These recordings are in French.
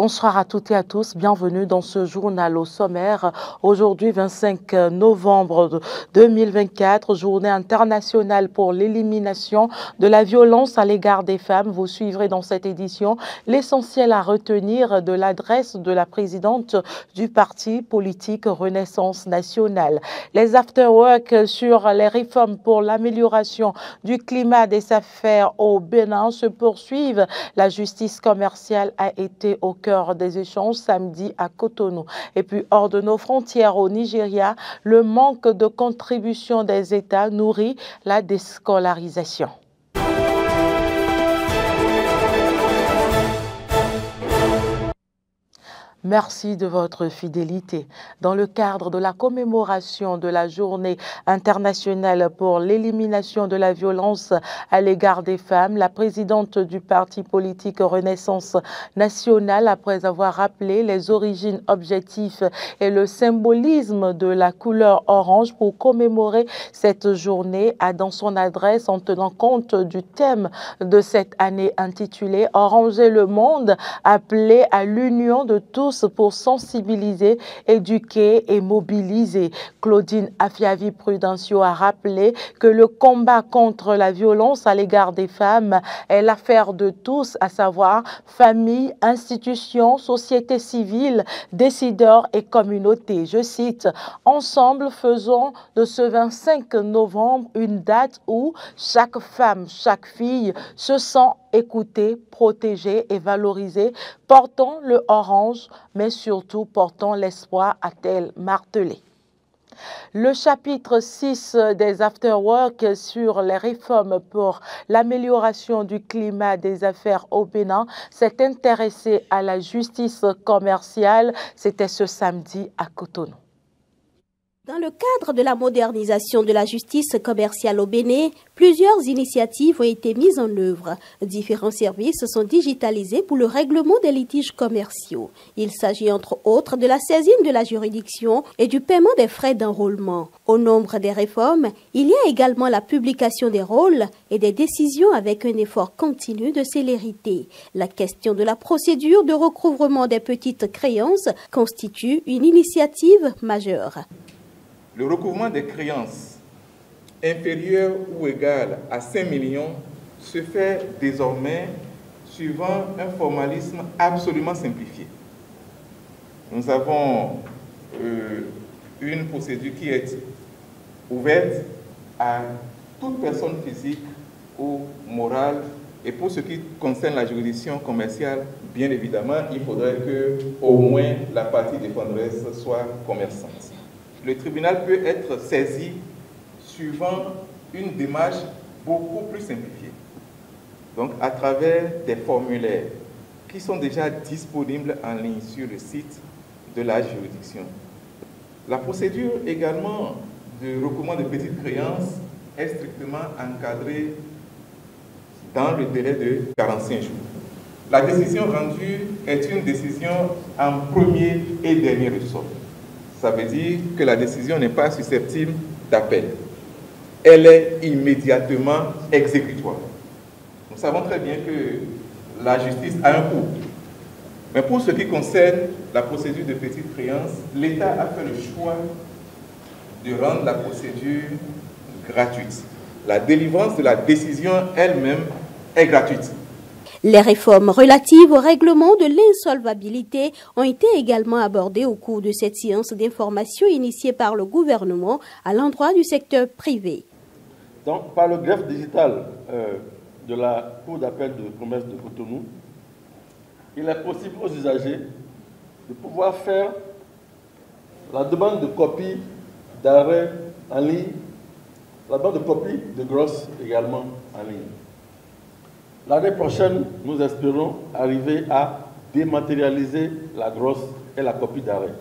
Bonsoir à toutes et à tous, bienvenue dans ce journal au sommaire. Aujourd'hui, 25 novembre 2024, journée internationale pour l'élimination de la violence à l'égard des femmes. Vous suivrez dans cette édition l'essentiel à retenir de l'adresse de la présidente du parti politique Renaissance nationale. Les after-work sur les réformes pour l'amélioration du climat des affaires au Bénin se poursuivent. La justice commerciale a été au cœur des échanges samedi à Cotonou. Et puis hors de nos frontières au Nigeria, le manque de contribution des États nourrit la déscolarisation. Merci de votre fidélité. Dans le cadre de la commémoration de la Journée internationale pour l'élimination de la violence à l'égard des femmes, la présidente du parti politique Renaissance nationale, après avoir rappelé les origines, objectifs et le symbolisme de la couleur orange pour commémorer cette journée, a dans son adresse, en tenant compte du thème de cette année intitulée « Oranger le monde », appelé à l'union de tous pour sensibiliser, éduquer et mobiliser. Claudine Afiavi-Prudencio a rappelé que le combat contre la violence à l'égard des femmes est l'affaire de tous, à savoir famille, institutions, société civile, décideurs et communautés. Je cite, « Ensemble, faisons de ce 25 novembre une date où chaque femme, chaque fille se sent écoutée, protégée et valorisée. Portons le orange, mais surtout portons l'espoir », a-t-elle martelé. Le chapitre 6 des afterwork sur les réformes pour l'amélioration du climat des affaires au Bénin s'est intéressé à la justice commerciale. C'était ce samedi à Cotonou. Dans le cadre de la modernisation de la justice commerciale au Bénin, plusieurs initiatives ont été mises en œuvre. Différents services sont digitalisés pour le règlement des litiges commerciaux. Il s'agit entre autres de la saisine de la juridiction et du paiement des frais d'enrôlement. Au nombre des réformes, il y a également la publication des rôles et des décisions avec un effort continu de célérité. La question de la procédure de recouvrement des petites créances constitue une initiative majeure. Le recouvrement des créances inférieures ou égales à 5 millions se fait désormais suivant un formalisme absolument simplifié. Nous avons une procédure qui est ouverte à toute personne physique ou morale. Et pour ce qui concerne la juridiction commerciale, bien évidemment, il faudrait que au moins la partie défenderesse soit commerçante. Le tribunal peut être saisi suivant une démarche beaucoup plus simplifiée. Donc, à travers des formulaires qui sont déjà disponibles en ligne sur le site de la juridiction. La procédure également de recouvrement de petites créances est strictement encadrée dans le délai de 45 jours. La décision rendue est une décision en premier et dernier ressort. Ça veut dire que la décision n'est pas susceptible d'appel. Elle est immédiatement exécutoire. Nous savons très bien que la justice a un coût. Mais pour ce qui concerne la procédure de petite créance, l'État a fait le choix de rendre la procédure gratuite. La délivrance de la décision elle-même est gratuite. Les réformes relatives au règlement de l'insolvabilité ont été également abordées au cours de cette séance d'information initiée par le gouvernement à l'endroit du secteur privé. Donc, par le greffe digital de la Cour d'appel de commerce de Cotonou, il est possible aux usagers de pouvoir faire la demande de copie d'arrêt en ligne, la demande de copie de grosses également en ligne. L'année prochaine, nous espérons arriver à dématérialiser la grosse et la copie d'arrêt.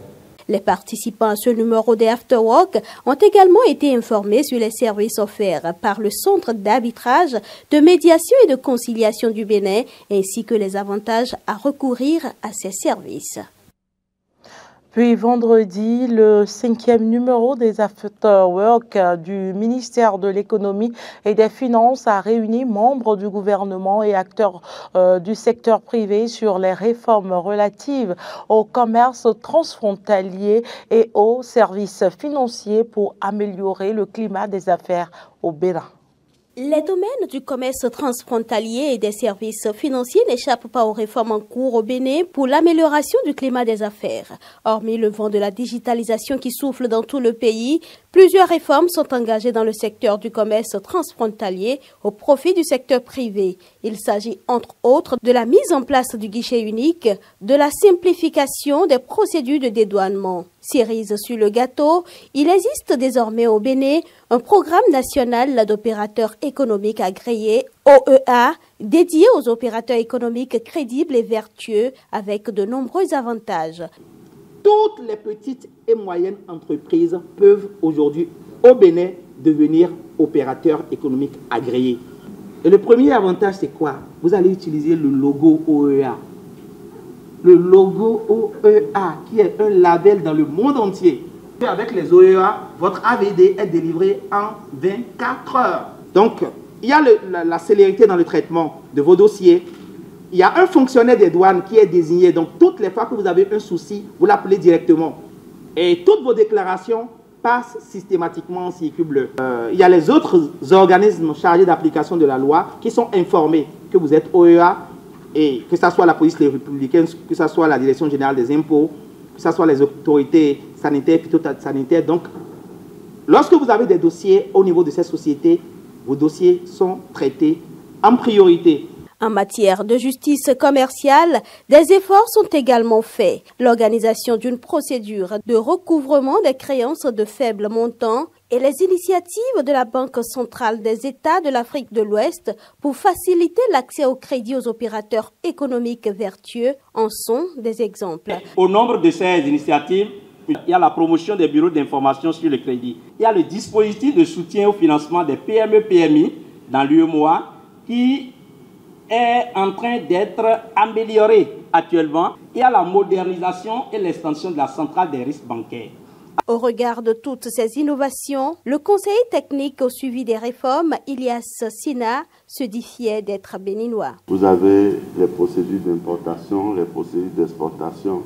Les participants à ce numéro des Afterwork ont également été informés sur les services offerts par le Centre d'arbitrage, de médiation et de conciliation du Bénin, ainsi que les avantages à recourir à ces services. Puis vendredi, le 5e numéro des Afterwork du ministère de l'Économie et des Finances a réuni membres du gouvernement et acteurs du secteur privé sur les réformes relatives au commerce transfrontalier et aux services financiers pour améliorer le climat des affaires au Bénin. Les domaines du commerce transfrontalier et des services financiers n'échappent pas aux réformes en cours au Bénin pour l'amélioration du climat des affaires. Hormis le vent de la digitalisation qui souffle dans tout le pays, plusieurs réformes sont engagées dans le secteur du commerce transfrontalier au profit du secteur privé. Il s'agit entre autres de la mise en place du guichet unique, de la simplification des procédures de dédouanement. Cerise sur le gâteau, il existe désormais au Bénin un programme national d'opérateurs économiques agréés, OEA, dédié aux opérateurs économiques crédibles et vertueux avec de nombreux avantages. Toutes les petites et moyennes entreprises peuvent aujourd'hui au Bénin devenir opérateurs économiques agréés. Et le premier avantage, c'est quoi? Vous allez utiliser le logo OEA. Le logo OEA, qui est un label dans le monde entier. Et avec les OEA, votre AVD est délivré en 24 heures. Donc, il y a la célérité dans le traitement de vos dossiers. Il y a un fonctionnaire des douanes qui est désigné. Donc, toutes les fois que vous avez un souci, vous l'appelez directement. Et toutes vos déclarations passent systématiquement en circuit bleu. Il y a les autres organismes chargés d'application de la loi qui sont informés que vous êtes OEA, et que ce soit la police républicaine, que ce soit la direction générale des impôts, que ce soit les autorités sanitaires, phytosanitaires. Donc, lorsque vous avez des dossiers au niveau de ces sociétés, vos dossiers sont traités en priorité. En matière de justice commerciale, des efforts sont également faits. L'organisation d'une procédure de recouvrement des créances de faible montant et les initiatives de la Banque centrale des États de l'Afrique de l'Ouest pour faciliter l'accès au crédit aux opérateurs économiques vertueux en sont des exemples. Au nombre de ces initiatives, il y a la promotion des bureaux d'information sur le crédit. Il y a le dispositif de soutien au financement des PME-PMI dans l'UEMOA qui est en train d'être amélioré actuellement. Il y a la modernisation et l'extension de la centrale des risques bancaires. Au regard de toutes ces innovations, le conseiller technique au suivi des réformes, Ilias Sina, se dit fier d'être béninois. Vous avez les procédures d'importation, les procédures d'exportation,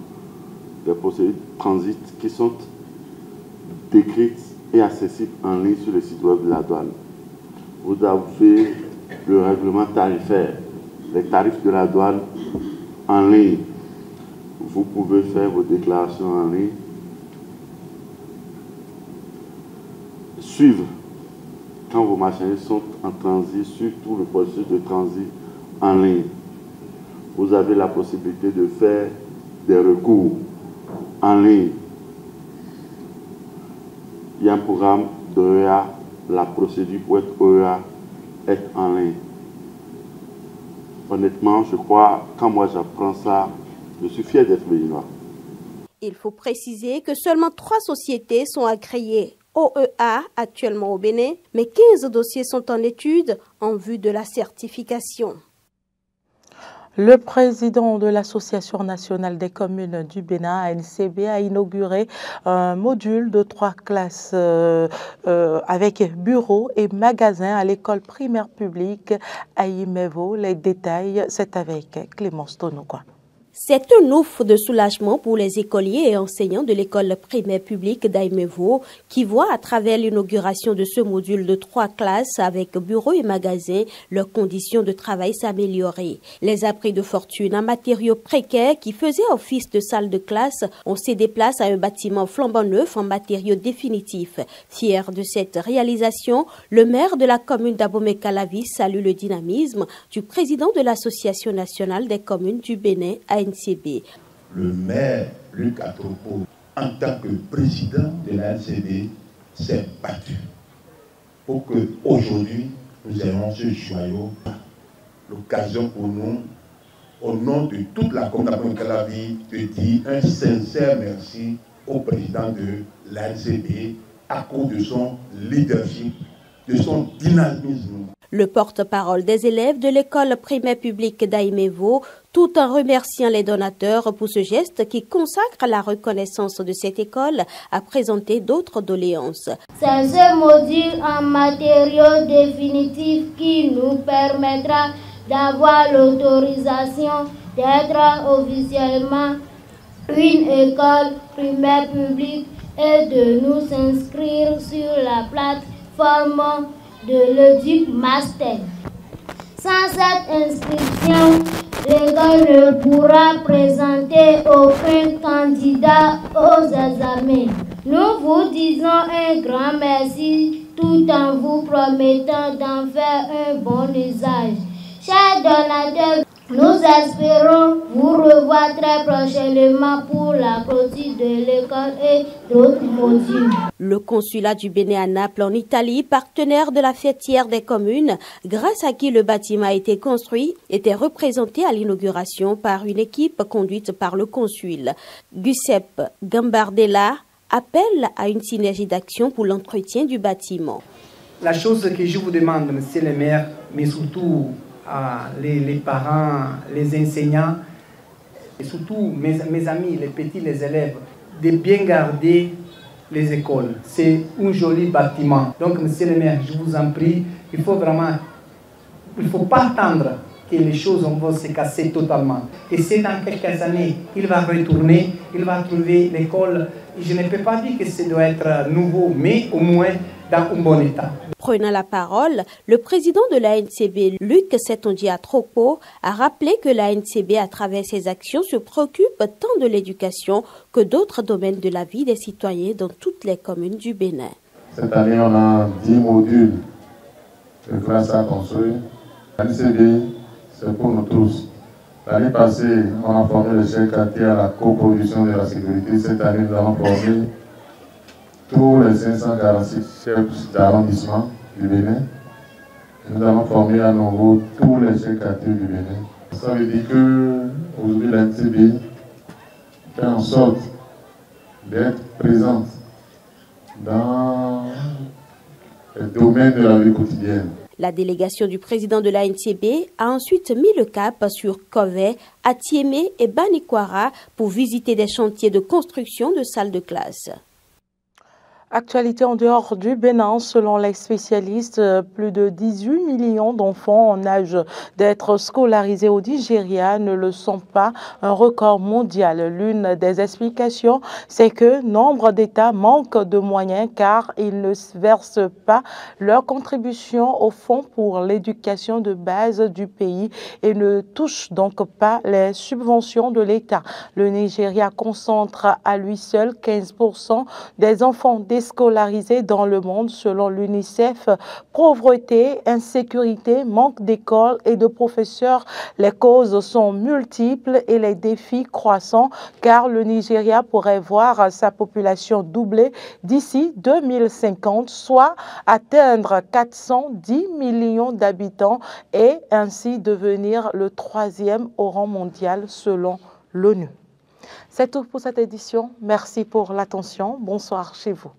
les procédures de transit qui sont décrites et accessibles en ligne sur le site web de la douane. Vous avez le règlement tarifaire, les tarifs de la douane en ligne. Vous pouvez faire vos déclarations en ligne. Suivre quand vos marchandises sont en transit, surtout le processus de transit en ligne. Vous avez la possibilité de faire des recours en ligne. Il y a un programme d'OEA, la procédure pour être OEA est en ligne. Honnêtement, je crois, quand moi j'apprends ça, je suis fier d'être béninois. Il faut préciser que seulement 3 sociétés sont agréées OEA actuellement au Bénin, mais 15 dossiers sont en étude en vue de la certification. Le président de l'Association nationale des communes du Bénin, ANCB, a inauguré un module de 3 classes avec bureaux et magasins à l'école primaire publique à Imevo. Les détails, c'est avec Clémence Tonokwa. C'est un ouf de soulagement pour les écoliers et enseignants de l'école primaire publique d'Aimevo qui voient à travers l'inauguration de ce module de 3 classes avec bureaux et magasins leurs conditions de travail s'améliorer. Les abris de fortune en matériaux précaires qui faisaient office de salle de classe ont cédé place à un bâtiment flambant neuf en matériaux définitifs. Fier de cette réalisation, le maire de la commune d'Abomey-Calavi salue le dynamisme du président de l'Association nationale des communes du Bénin, ANCB. Le maire Luc Atropo, en tant que président de l'ANCB, s'est battu pour qu'aujourd'hui nous ayons ce joyau. L'occasion pour nous, au nom de toute la commune d'Abomey-Calavi, de dire un sincère merci au président de l'ANCB à cause de son leadership, de son dynamisme. Le porte-parole des élèves de l'école primaire publique d'Aïmevo, tout en remerciant les donateurs pour ce geste qui consacre la reconnaissance de cette école, a présenté d'autres doléances. C'est ce module en matériaux définitifs qui nous permettra d'avoir l'autorisation d'être officiellement une école primaire publique et de nous inscrire sur la plateforme de l'EDUC Master. Sans cette inscription, l'école ne pourra présenter aucun candidat aux examens. Nous vous disons un grand merci tout en vous promettant d'en faire un bon usage. Chers donateurs, nous espérons vous revoir très prochainement pour la clôture de l'école et d'autres modules. Le consulat du Bénin à Naples en Italie, partenaire de la fêtière des communes, grâce à qui le bâtiment a été construit, était représenté à l'inauguration par une équipe conduite par le consul. Giuseppe Gambardella appelle à une synergie d'action pour l'entretien du bâtiment. La chose que je vous demande, monsieur le maire, mais surtout les parents, les enseignants, et surtout mes amis, les petits, les élèves, de bien garder les écoles. C'est un joli bâtiment. Donc, monsieur le maire, je vous en prie, il faut pas attendre que les choses vont se casser totalement. Et c'est dans quelques années, il va retourner, il va trouver l'école. Je ne peux pas dire que ça doit être nouveau, mais au moins dans un bon état. Prenant la parole, le président de l'ANCB, Luc Setonji-Atropo, a rappelé que l'ANCB, à travers ses actions, se préoccupe tant de l'éducation que d'autres domaines de la vie des citoyens dans toutes les communes du Bénin. Cette année, on a 10 modules de classe à construire. L'ANCB, c'est pour nous tous. L'année passée, on a formé le chef quartier à la coproduction de la sécurité. Cette année, nous allons former tous les 546 chefs d'arrondissement du Bénin. Nous allons former à nouveau tous les chefs quartiers du Bénin. Ça veut dire qu'aujourd'hui, l'ANCB fait en sorte d'être présente dans les domaines de la vie quotidienne. La délégation du président de l'ANCB a ensuite mis le cap sur Kovey, Atiémé et Banikwara pour visiter des chantiers de construction de salles de classe. Actualité en dehors du Bénin, selon les spécialistes, plus de 18 millions d'enfants en âge d'être scolarisés au Nigeria ne le sont pas, un record mondial. L'une des explications, c'est que nombre d'États manquent de moyens car ils ne versent pas leur contribution au fonds pour l'éducation de base du pays et ne touchent donc pas les subventions de l'État. Le Nigeria concentre à lui seul 15% des enfants scolarisés dans le monde selon l'UNICEF. Pauvreté, insécurité, manque d'écoles et de professeurs. Les causes sont multiples et les défis croissants car le Nigeria pourrait voir sa population doubler d'ici 2050, soit atteindre 410 millions d'habitants et ainsi devenir le 3e au rang mondial selon l'ONU. C'est tout pour cette édition. Merci pour l'attention. Bonsoir chez vous.